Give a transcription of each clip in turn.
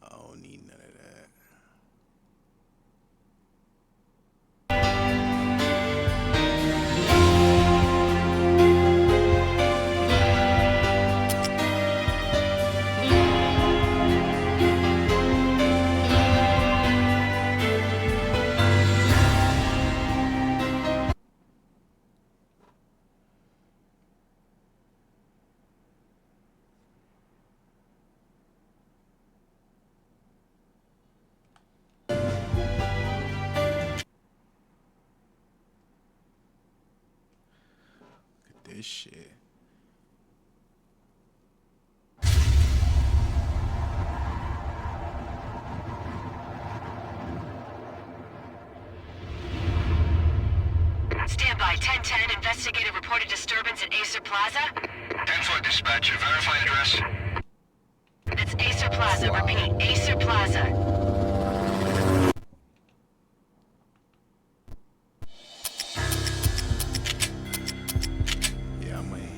I don't need none of that. This shit. Standby 1010, investigative reported disturbance at Acer Plaza. 10-4 dispatcher, verify address. It's Acer Plaza, repeat, Acer Plaza. Yeah, man.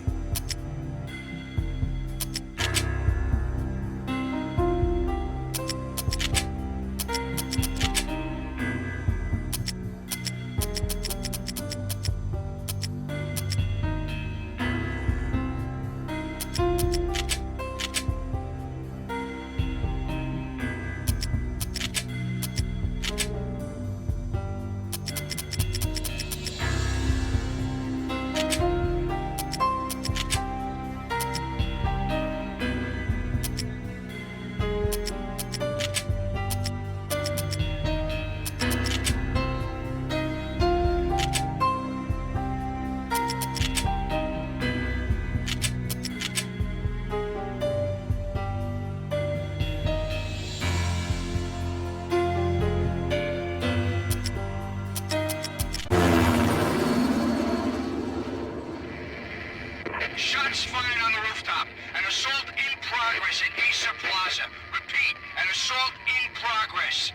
Shots fired on the rooftop. An assault in progress at Acer Plaza. Repeat, an assault in progress.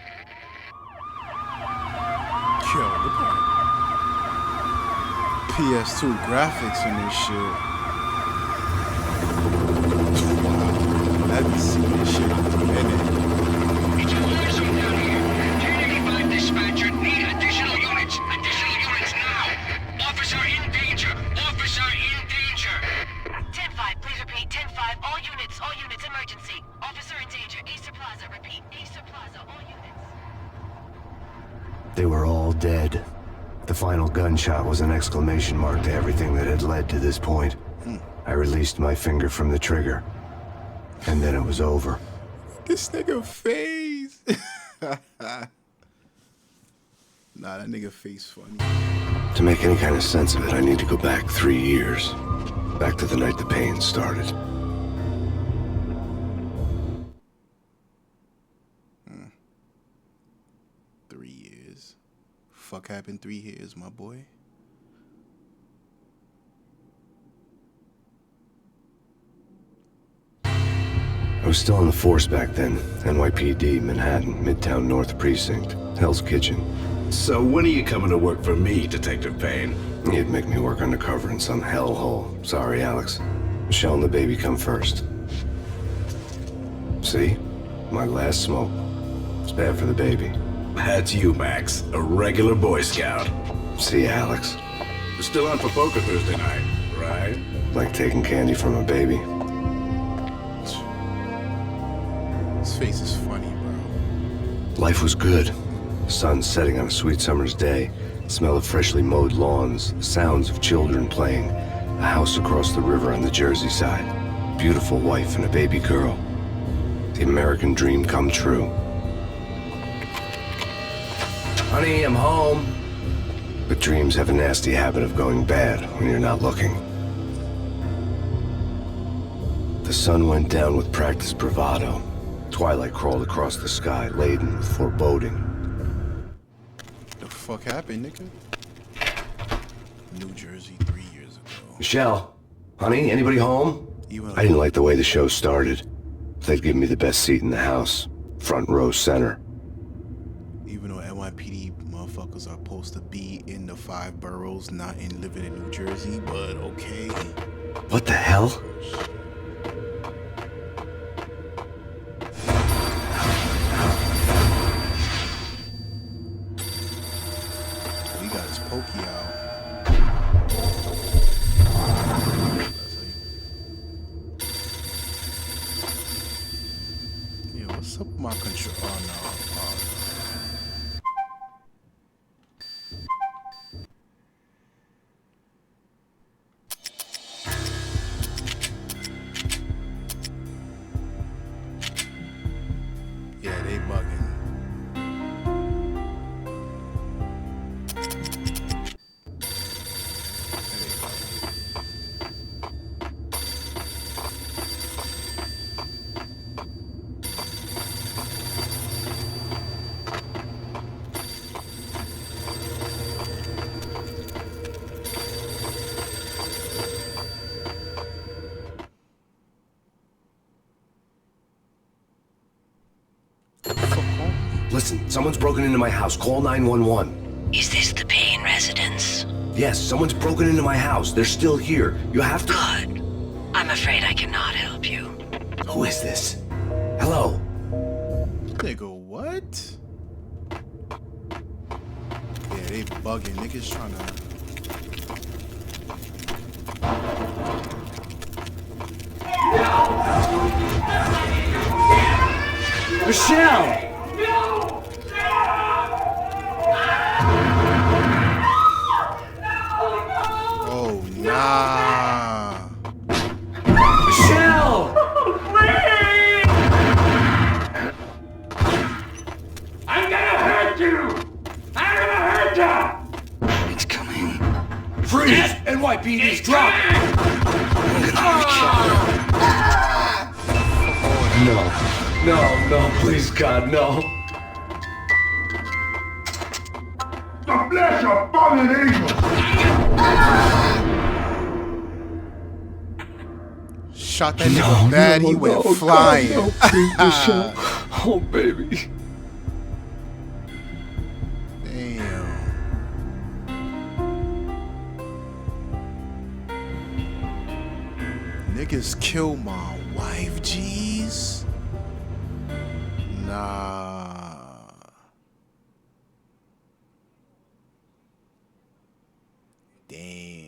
Yo, look at PS2 graphics on this shit. Wow, I haven't seen this shit in a minute. It's a war zone down here. 1085 dispatcher, need additional units. Additional units now. Officer in danger. Officer in danger. 10-5, please repeat, 10-5, all units, emergency. Officer in danger, Acer Plaza, repeat, Acer Plaza, all units. They were all dead. The final gunshot was an exclamation mark to everything that had led to this point. I released my finger from the trigger, and then it was over. This nigga face. Nah, that nigga face funny. To make any kind of sense of it, I need to go back 3 years. Back to the night the pain started. Hmm. 3 years. Fuck happened 3 years, my boy. I was still in the force back then. NYPD, Manhattan, Midtown North Precinct, Hell's Kitchen. So when are you coming to work for me, Detective Payne? You'd make me work undercover in some hellhole. Sorry, Alex. Michelle and the baby come first. See? My last smoke. It's bad for the baby. That's you, Max. A regular Boy Scout. See, Alex? You're still on for poker Thursday night, right? Like taking candy from a baby. His face is funny, bro. Life was good. The sun setting on a sweet summer's day. The smell of freshly mowed lawns. The sounds of children playing. A house across the river on the Jersey side. Beautiful wife and a baby girl. The American dream come true. Honey, I'm home. But dreams have a nasty habit of going bad when you're not looking. The sun went down with practiced bravado. Twilight crawled across the sky, laden with foreboding. The fuck happened, nigga? New Jersey 3 years ago. Michelle, honey, anybody home? I didn't like the way the show started. They'd give me the best seat in the house, front row center. Even though NYPD motherfuckers are supposed to be in the 5 boroughs, not in living in New Jersey, but okay. What the hell? What's up with my control? Oh no. Oh, yeah, they bugging. Listen, someone's broken into my house. Call 911. Is this the Playin residence? Yes, someone's broken into my house. They're still here. You have to... Good. I'm afraid I cannot help you. Who is this? Hello? Nigga, what? Yeah, they bugging. Niggas trying to. Michelle! Oh, nah. Michelle! I'm gonna hurt you! I'm gonna hurt you! It's coming. Freeze! NYPD's drop! No. No, please, God, no. The flesh of fallen angels! Shot that nigga bad. He went flying. God, no, please, Michelle. Oh, baby. Damn. Niggas kill my wife, jeez. Nah. Damn.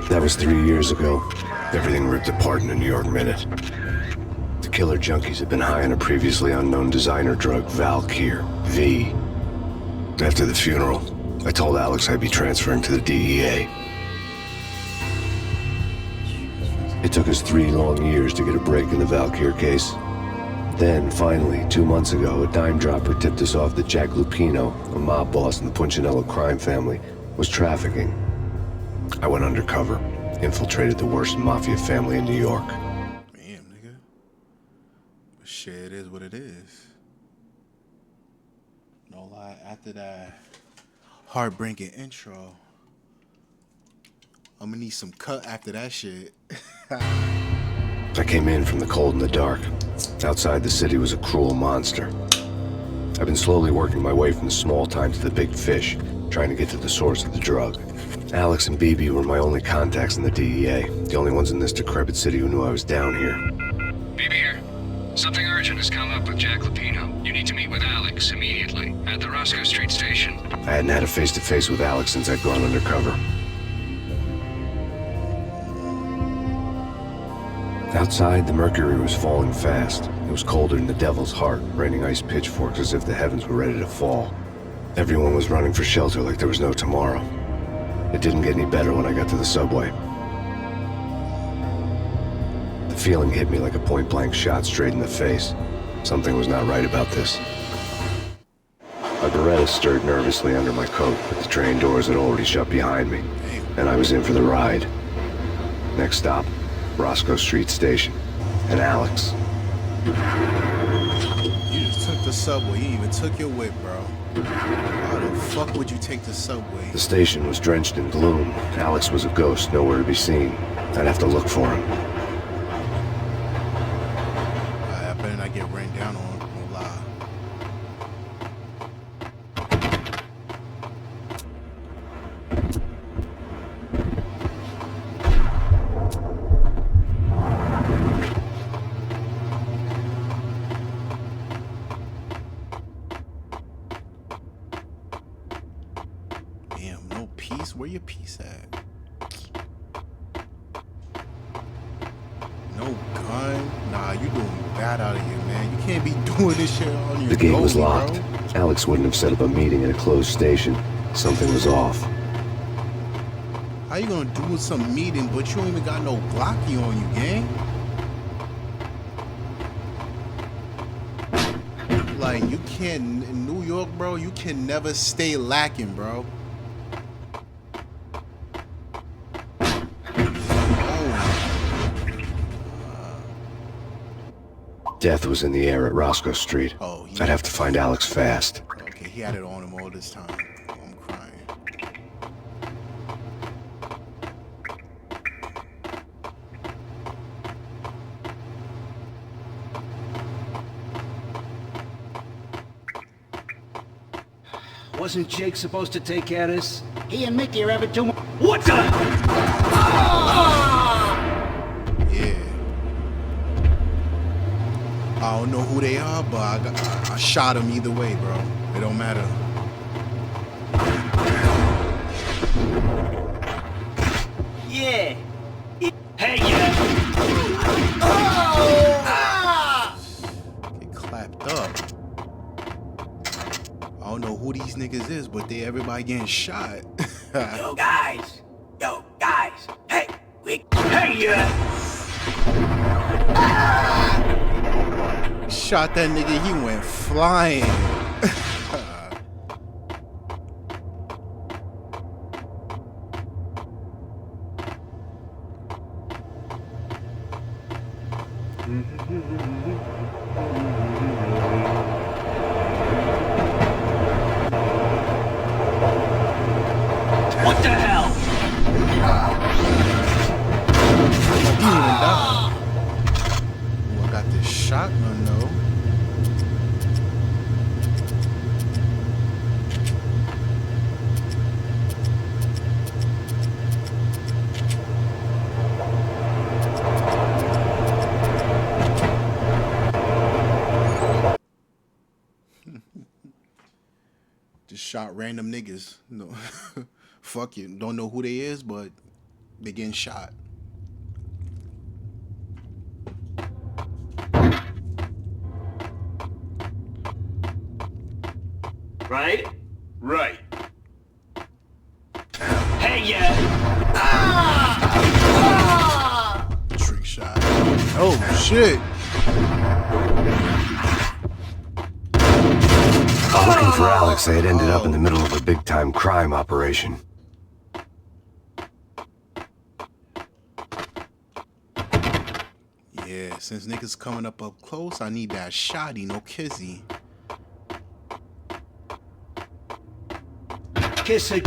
That was 3 years ago. Everything ripped apart in a New York minute. The killer junkies had been high on a previously unknown designer drug, Valkyr, V. After the funeral, I told Alex I'd be transferring to the DEA. It took us 3 long years to get a break in the Valkyr case. Then, finally, 2 months ago, a dime dropper tipped us off that Jack Lupino, a mob boss in the Punchinello crime family, was trafficking. I went undercover, infiltrated the worst mafia family in New York. Damn, nigga. But shit, it is what it is. No lie, after that heartbreaking intro, I'm gonna need some cut after that shit. I came in from the cold and the dark. Outside the city was a cruel monster. I've been slowly working my way from the small time to the big fish, trying to get to the source of the drug. Alex and BB were my only contacts in the DEA, the only ones in this decrepit city who knew I was down here. BB here. Something urgent has come up with Jack Lupino. You need to meet with Alex immediately at the Roscoe Street station. I hadn't had a face-to-face with Alex since I'd gone undercover. Outside, the mercury was falling fast. It was colder than the devil's heart, raining ice pitchforks as if the heavens were ready to fall. Everyone was running for shelter like there was no tomorrow. It didn't get any better when I got to the subway. The feeling hit me like a point-blank shot straight in the face. Something was not right about this. A Beretta stirred nervously under my coat, but the train doors had already shut behind me, and I was in for the ride. Next stop, Roscoe Street Station, and Alex. You just took the subway. You even took your whip, bro. How the fuck would you take the subway? The station was drenched in gloom. Alex was a ghost, nowhere to be seen. I'd have to look for him. I better not get rained down on. No lie. Where your piece at? No gun? Nah, you doing bad out of here, man. You can't be doing this shit on your The gate was goalie, locked. bro. Alex wouldn't have set up a meeting at a closed station. Something was off. How you gonna do some meeting, but you don't even got no Glocky on you, gang? Like, you can't, in New York, bro, you can never stay lacking, bro. Death was in the air at Roscoe Street. Oh, I'd have to find Alex fast. Okay, he had it on him all this time. I'm crying. Wasn't Jake supposed to take care of this? He and Mickey are having too much. What the? Yeah. I don't know who they are, but I shot them either way, bro. It don't matter. Yeah. Hey, yeah. Get clapped up. I don't know who these niggas is, but everybody getting shot. Yo, guys. Hey, hey, yeah. Shot that nigga, he went flying. What the hell? He didn't even die. Ooh, I got this shotgun though. Just shot random niggas. No, fuck it. Don't know who they is, but they getting shot. Right? Right. Hey, yeah. Trick shot. Oh shit. While looking for Alex, they had ended up in the middle of a big-time crime operation. Yeah, since niggas coming up close, I need that shotty, no kizzy. Kiss it.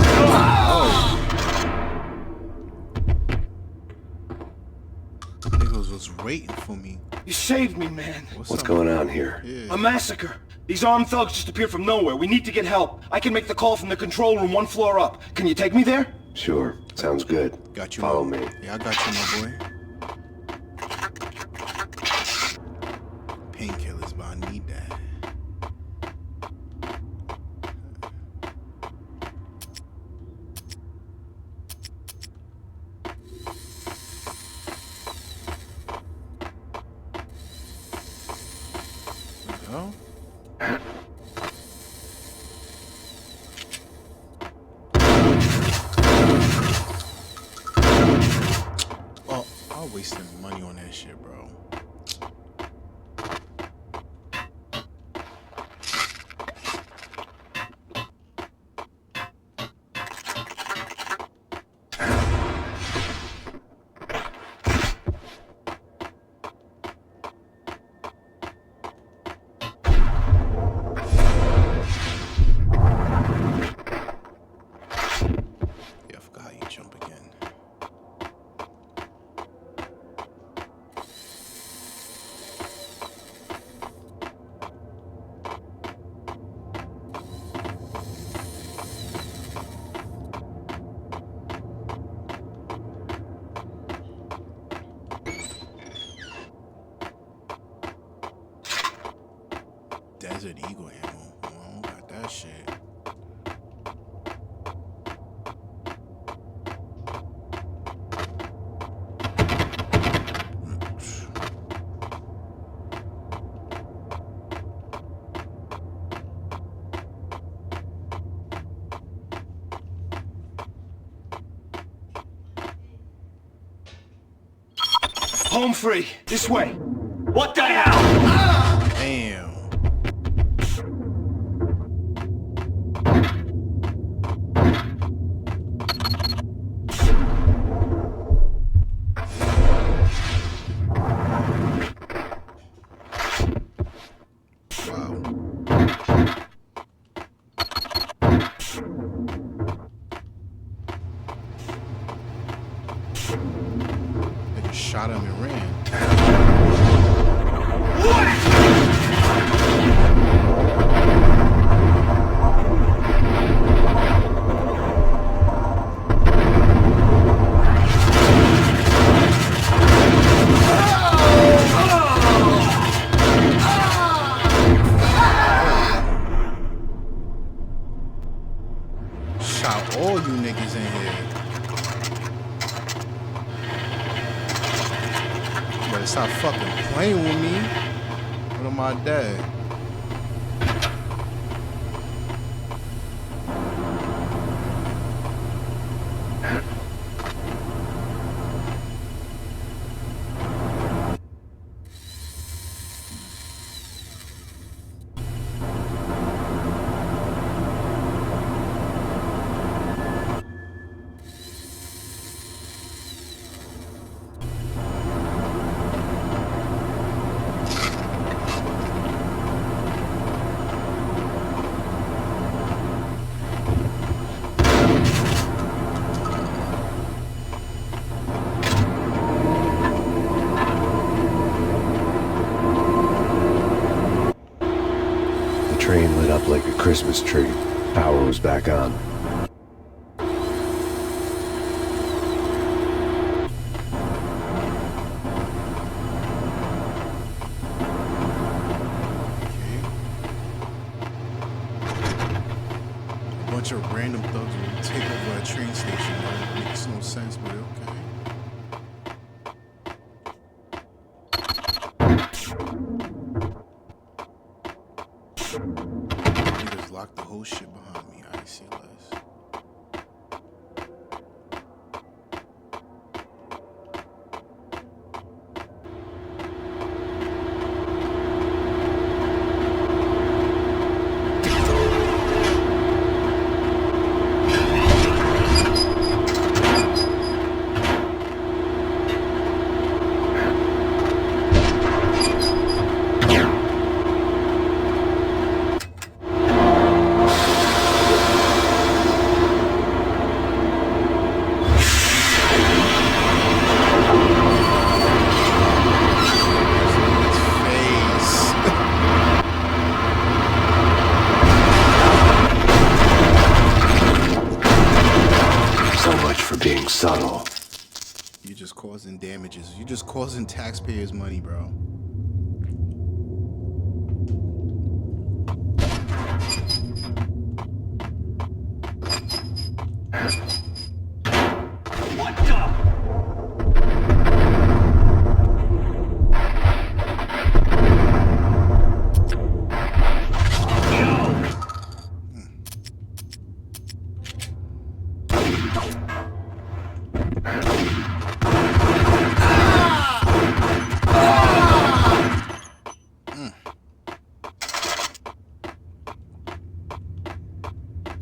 Niggas was waiting for me. You saved me, man. What's up? going on here? Yeah. A massacre. These armed thugs just appeared from nowhere. We need to get help. I can make the call from the control room 1 floor up. Can you take me there? Sure, sounds good. Got you. Follow my, me. Yeah, I got you, my boy. Painkillers, but I need that. Oh. Oh, I'm wasting money on that shit, bro. Yeah, I forgot how you jump again. Desert Eagle ammo. Oh, I don't got that shit. Home free. This way. What the hell? Damn. Shot him and ran. Shot all you niggas in here. Better stop fucking playing with me. What am I dead? Train lit up like a Christmas tree. Power was back on. A bunch of random thugs will take over a train station. It makes no sense, but okay. Niggas locked the whole shit behind me. I see less. Being subtle. You're just causing damages. You're just causing taxpayers' money, bro. What the?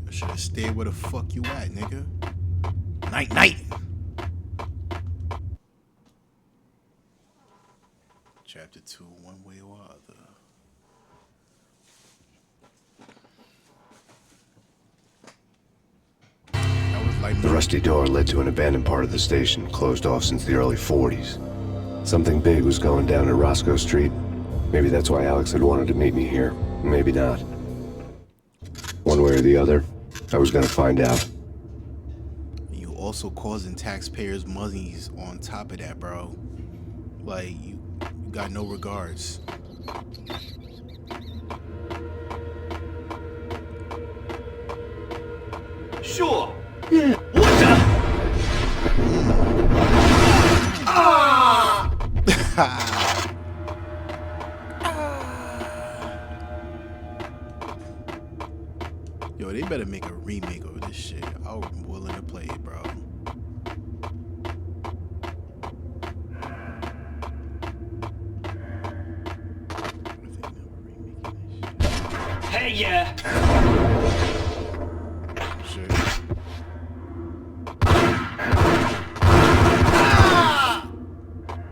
Should've stayed where the fuck you at, nigga. Night, night. Chapter 2, one way or other. That was like The rusty door led to an abandoned part of the station, closed off since the early 40s. Something big was going down at Roscoe Street. Maybe that's why Alex had wanted to meet me here. Maybe not. One way or the other, I was gonna find out. You also causing taxpayers' monies on top of that, bro. Like, you got no regards. Sure. Yeah. What the? Ah! Yo, they better make a remake of this shit. I'm willing to play it, bro. Shit.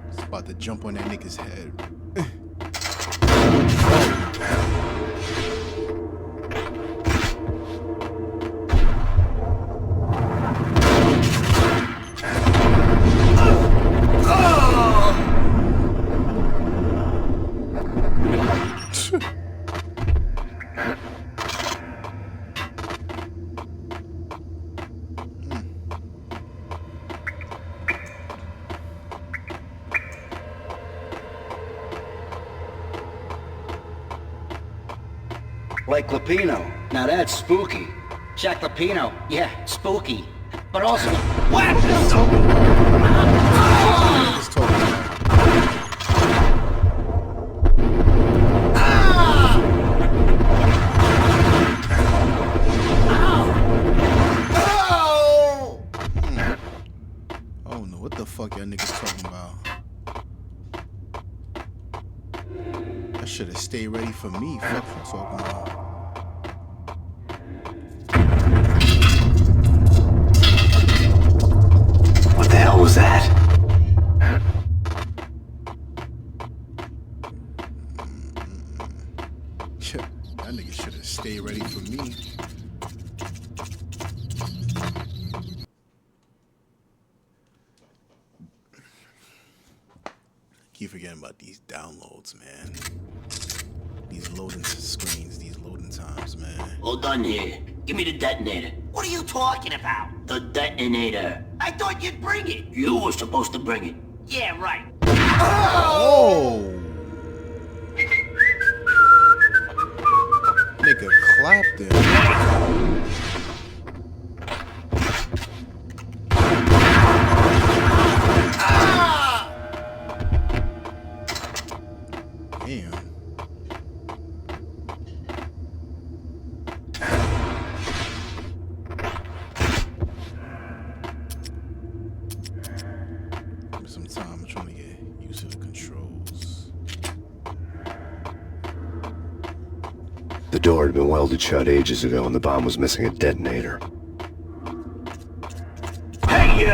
It's about to jump on that nigga's head. Like Lapino. Now that's spooky. Jack Lapino. Yeah, spooky. But also... What? Niggas talking about. I don't know what the fuck y'all niggas talking about. I should have stayed ready for me. Fuck you talking about. What the hell was that? That nigga should have stayed ready for me. Keep forgetting about these downloads, man. These loading screens, these loading times, man. All done here. Give me the detonator. What are you talking about? The detonator. I thought you'd bring it. You were supposed to bring it. Yeah, right. Oh! Nigga clapped him. Damn. Give me some time. I'm trying to get used to the controls. The door had been welded shut ages ago and the bomb was missing a detonator. Hey,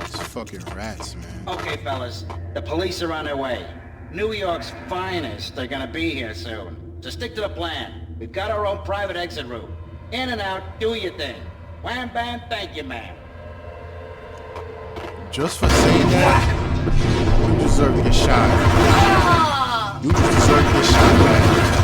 These fucking rats, man. Okay, fellas. The police are on their way. New York's finest are gonna be here soon. So stick to the plan. We've got our own private exit route. In and out, do your thing. Wham bam, thank you, ma'am. Just for saying that, you deserve to get shot. You just deserve to get shot, man.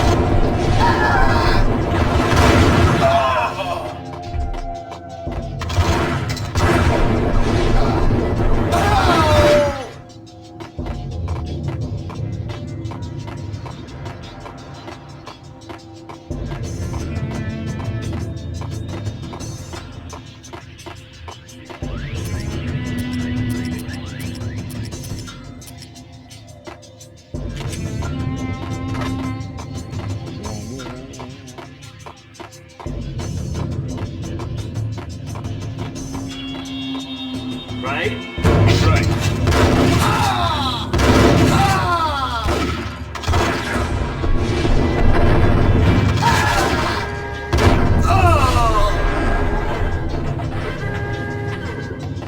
right? Right.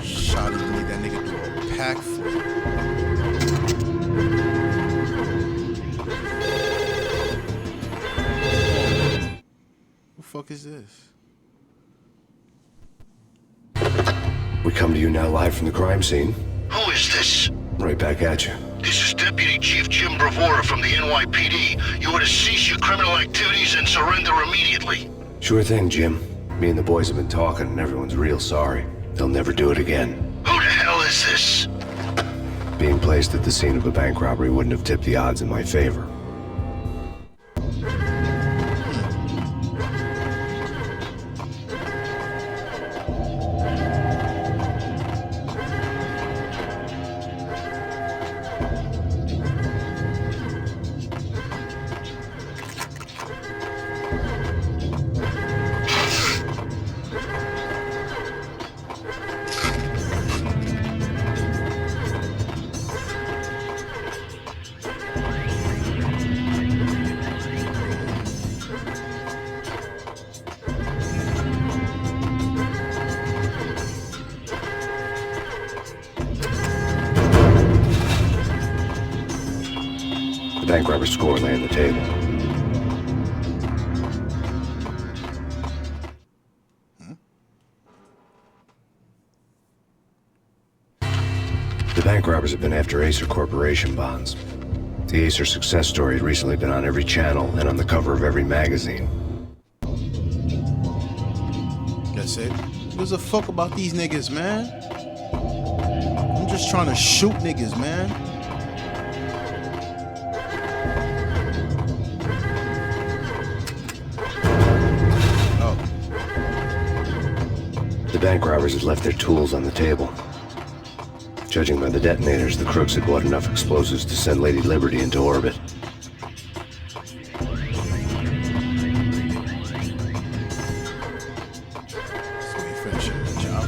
Shot him, made that nigga do a pack flip. Who the fuck is this? We come to you now live from the crime scene. Who is this? Right back at you. This is Deputy Chief Jim Bravura from the NYPD. You ought to cease your criminal activities and surrender immediately. Sure thing, Jim. Me and the boys have been talking and everyone's real sorry. They'll never do it again. Who the hell is this? Being placed at the scene of a bank robbery wouldn't have tipped the odds in my favor. bank robber's score lay on the table. The bank robbers have been after Acer Corporation bonds. The Acer success story had recently been on every channel and on the cover of every magazine. That's it. Who gives a fuck about these niggas, man? I'm just trying to shoot niggas, man. Oh. The bank robbers had left their tools on the table. Judging by the detonators, the crooks had bought enough explosives to send Lady Liberty into orbit. So we finishing the job.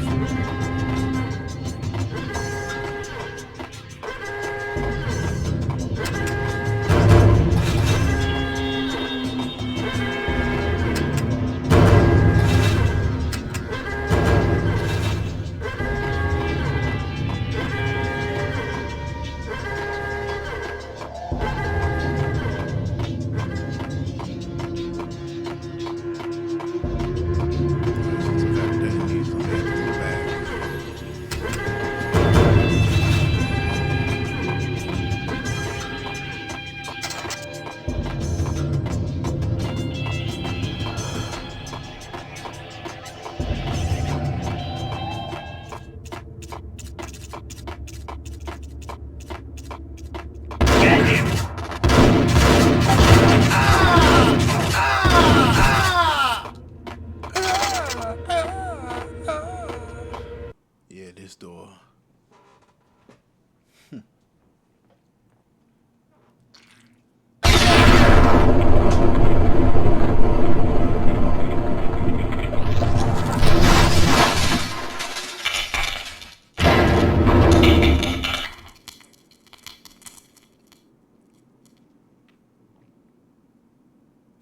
Yeah, this door.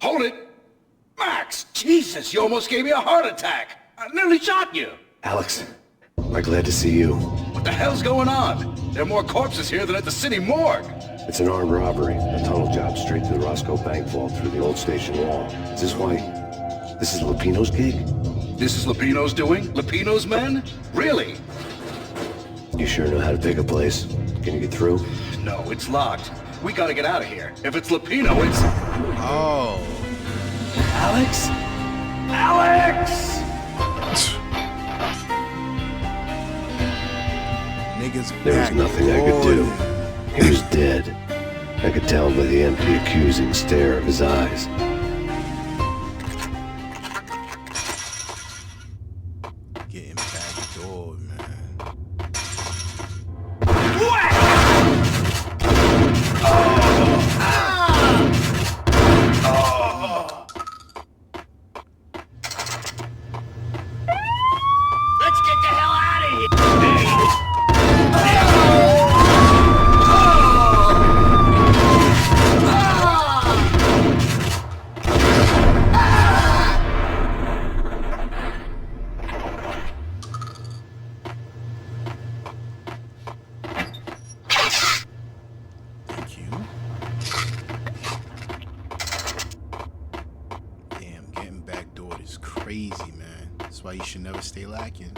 Hold it! Max! Jesus, you almost gave me a heart attack! I nearly shot you! Alex, I'm glad to see you. What the hell's going on? There are more corpses here than at the city morgue! It's an armed robbery, a tunnel job straight to the Roscoe Bank vault through the old station wall. Is this why... this is Lupino's gig? This is Lupino's doing? Lupino's men? Really? You sure know how to pick a place? Can you get through? No, it's locked. We gotta get out of here. If it's Lupino, it's... Oh. Alex? Alex! Niggas There was back. nothing I could do. He was dead. I could tell by the empty, accusing stare of his eyes. Getting back door, man. Let's get the hell out of here! Thank you. Damn, getting back door is crazy, man. That's why you should never stay lacking.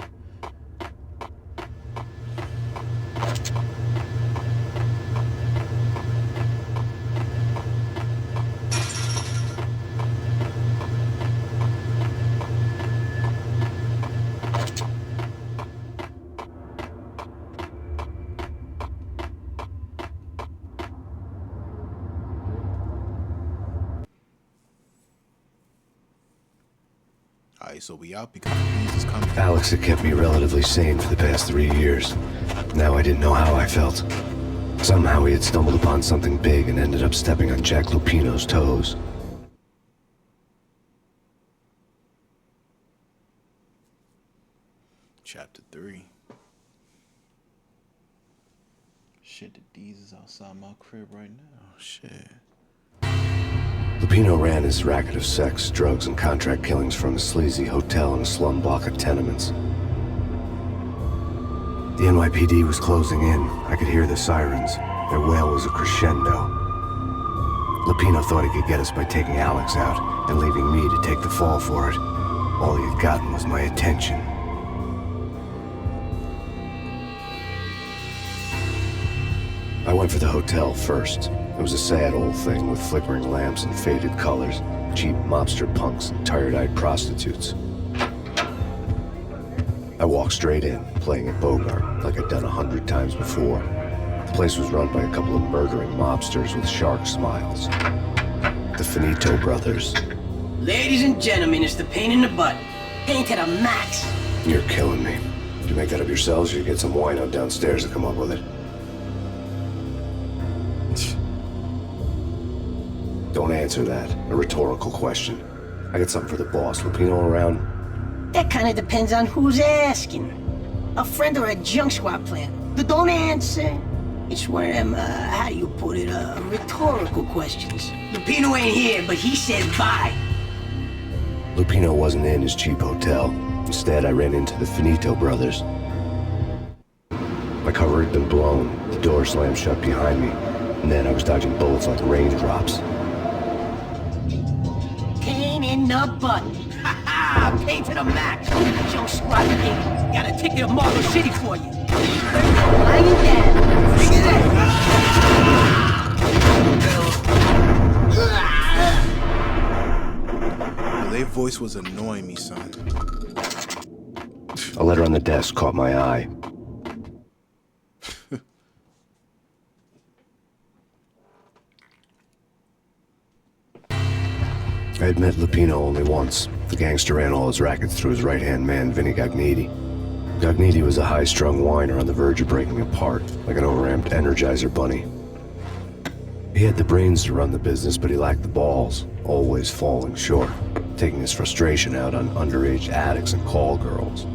Alright, so we out because the bees is coming. Alex had kept me relatively sane for the past 3 years. Now I didn't know how I felt. Somehow he had stumbled upon something big and ended up stepping on Jack Lupino's toes. Chapter 3. Shit, the D's is outside my crib right now. Shit. Lupino ran his racket of sex, drugs, and contract killings from a sleazy hotel in a slum block of tenements. The NYPD was closing in. I could hear the sirens. Their wail was a crescendo. Lupino thought he could get us by taking Alex out and leaving me to take the fall for it. All he had gotten was my attention. I went for the hotel first. It was a sad old thing with flickering lamps and faded colors, cheap mobster punks and tired-eyed prostitutes. I walked straight in, playing at Bogart, like I'd done 100 times before. The place was run by a couple of murdering mobsters with shark smiles. The Finito brothers. Ladies and gentlemen, it's the pain in the butt. Pain to the max. You're killing me. Did you make that up yourselves, or you get some wino downstairs to come up with it? Don't answer that. A rhetorical question. I got something for the boss. Lupino around? That kind of depends on who's asking. A friend or a junk squad plan. Don't answer. It's one of them, how do you put it, rhetorical questions. Lupino ain't here, but he said bye. Lupino wasn't in his cheap hotel. Instead, I ran into the Finito brothers. My cover had been blown. The door slammed shut behind me. And then I was dodging bullets like raindrops. Pain in the butt. Ha ha! Pain to the max. Junk squad pain. Got a ticket to Marble City for you. Lying down. Bring it in. Their voice was annoying me, son. A letter on the desk caught my eye. I had met Lupino only once. The gangster ran all his rackets through his right-hand man, Vinny Gagniti. Gagniti was a high-strung whiner on the verge of breaking apart, like an overamped Energizer bunny. He had the brains to run the business, but he lacked the balls, always falling short, taking his frustration out on underage addicts and call girls.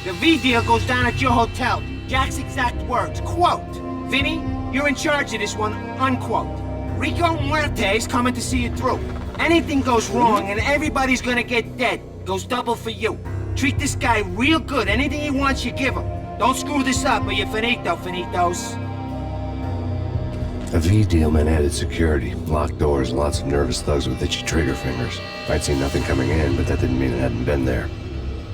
The V deal goes down at your hotel. Jack's exact words, quote, "Vinny, you're in charge of this one," unquote. Rico Muerte's coming to see you through. Anything goes wrong and everybody's gonna get dead. Goes double for you. Treat this guy real good. Anything he wants, you give him. Don't screw this up or you're finito, finitos. A V deal meant added security, locked doors, and lots of nervous thugs with itchy trigger fingers. I'd seen nothing coming in, but that didn't mean it hadn't been there.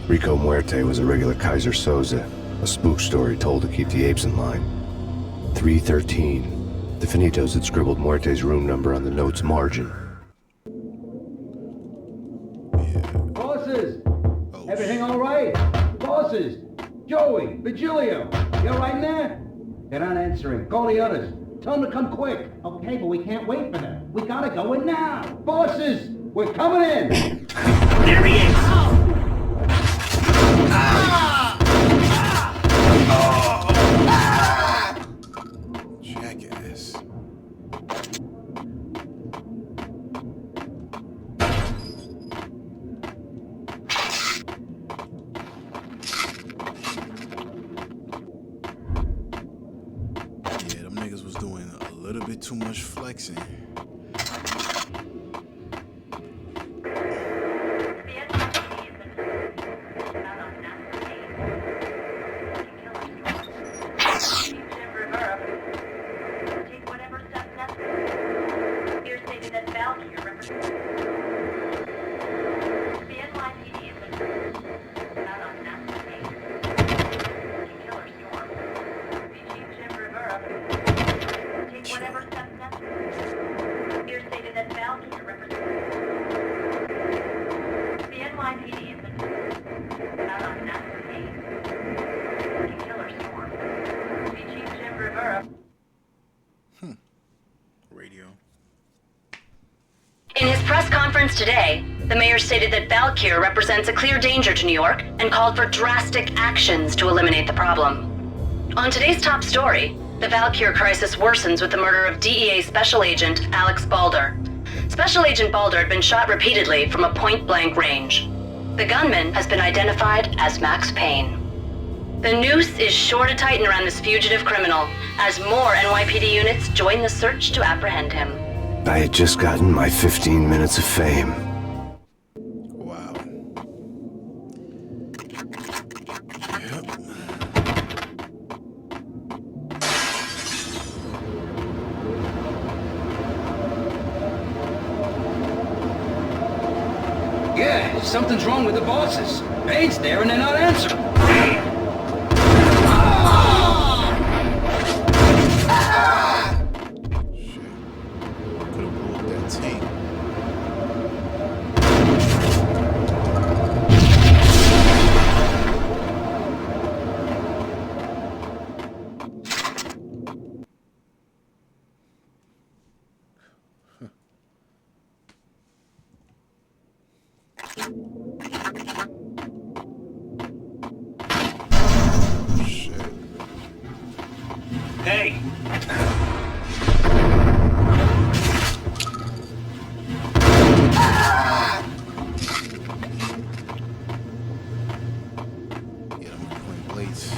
Rico Muerte was a regular Kaiser Soze, a spook story told to keep the apes in line. 313. The Finitos had scribbled Muerte's room number on the note's margin. Bosses! Everything all right? Bosses! Joey! Vigilio! You all right in there? They're not answering. Call the others. Tell them to come quick. Okay, but we can't wait for them. We gotta go in now. Bosses! We're coming in! There he is! Jackass. Yeah, them niggas was doing a little bit too much flexing. In his press conference today, the mayor stated that Valkyr represents a clear danger to New York and called for drastic actions to eliminate the problem. On today's top story, the Valkyr crisis worsens with the murder of DEA Special Agent Alex Balder. Special Agent Balder had been shot repeatedly from a point-blank range. The gunman has been identified as Max Payne. The noose is sure to tighten around this fugitive criminal as more NYPD units join the search to apprehend him. I had just gotten my 15 minutes of fame. Wow. Yep. Yeah, something's wrong with the bosses. Paid's there and they're not answering. Shit. Could've blew up that tank. Shit. Hey! Yeah, I'm playing blades.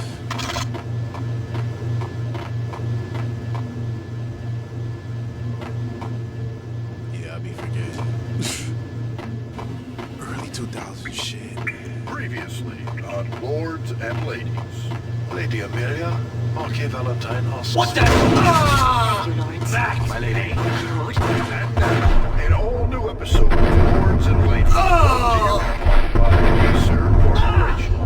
Yeah, I be forgetting. Early 2000 shit. Previously on Lords and Ladies. Lady Amelia, Marquis Valentine Austin. What the? Ah! Thank you, Lawrence. Back, my lady. Lord. And now, an all-new episode of Lords and Ladies. Oh! Brought to you by Sir Corporation.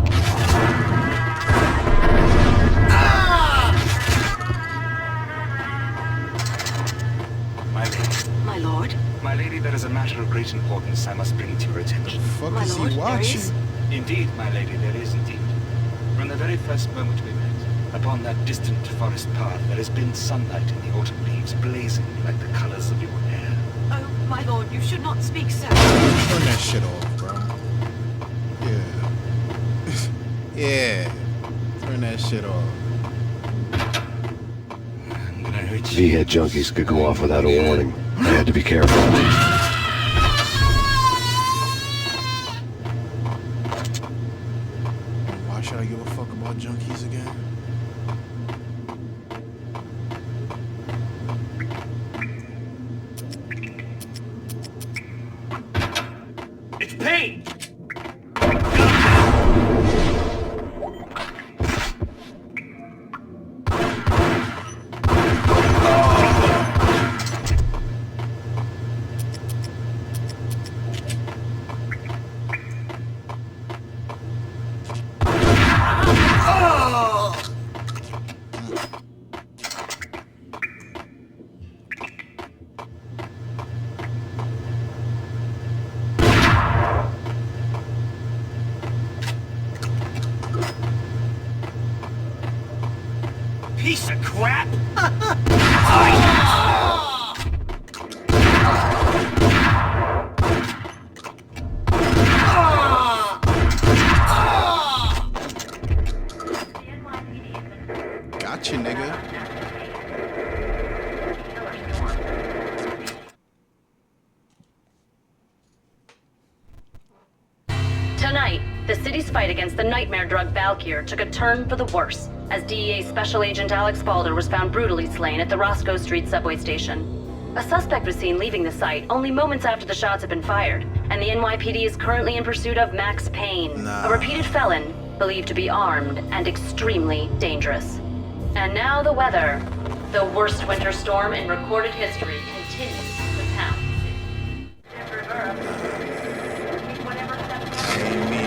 My lady, My lord. my lady, there is a matter of great importance I must bring to your attention. Fuck My is lord, he there watching? is- Indeed, my lady, there is indeed. From the very first moment we met, upon that distant forest path, there has been sunlight in the autumn leaves blazing like the colors of your hair. Oh, my lord, you should not speak so. Turn that shit off, bro. Yeah. Yeah. Turn that shit off. And when I heard you... V-head junkies could go off without a warning. I had to be careful. Why should I give a fuck about junkies again? It's pain! Piece of crap! Gotcha, nigga. Tonight, the city's fight against the nightmare drug Valkyr took a turn for the worse, as DEA Special Agent Alex Balder was found brutally slain at the Roscoe Street subway station. A suspect was seen leaving the site only moments after the shots had been fired, and the NYPD is currently in pursuit of Max Payne, a repeated felon believed to be armed and extremely dangerous. And now the weather. The worst winter storm in recorded history continues to pound. Ain't me.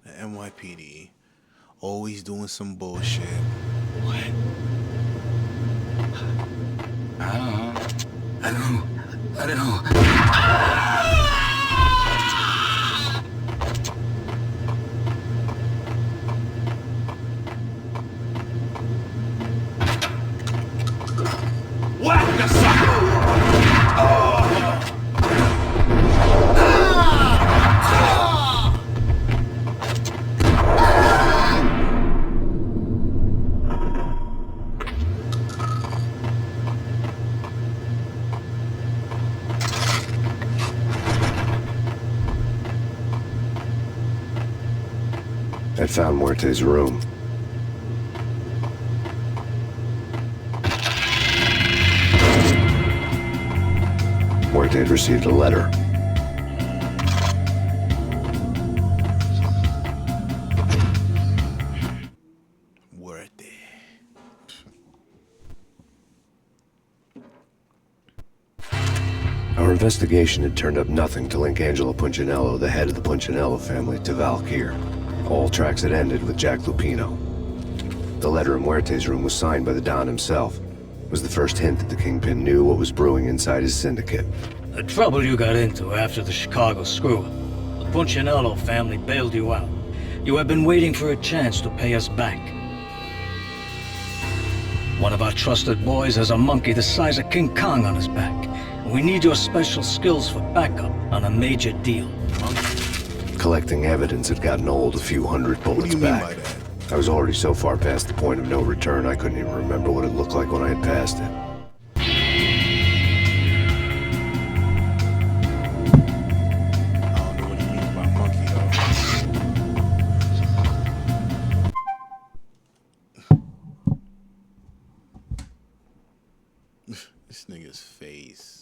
The NYPD. Always doing some bullshit. What? I don't know. Whack the sucker! I found Muerte's room. they had received a letter. Worth it. Our investigation had turned up nothing to link Angelo Punchinello, the head of the Punchinello family, to Valkyr. All tracks had ended with Jack Lupino. The letter in Muerte's room was signed by the Don himself. It was the first hint that the Kingpin knew what was brewing inside his syndicate. The trouble you got into after the Chicago screw-up. The Punchinello family bailed you out. You have been waiting for a chance to pay us back. One of our trusted boys has a monkey the size of King Kong on his back. We need your special skills for backup on a major deal. Collecting evidence had gotten old a few hundred bullets back. I was already so far past the point of no return, I couldn't even remember what it looked like when I had passed it. I don't know what he means by monkey, though. This nigga's face.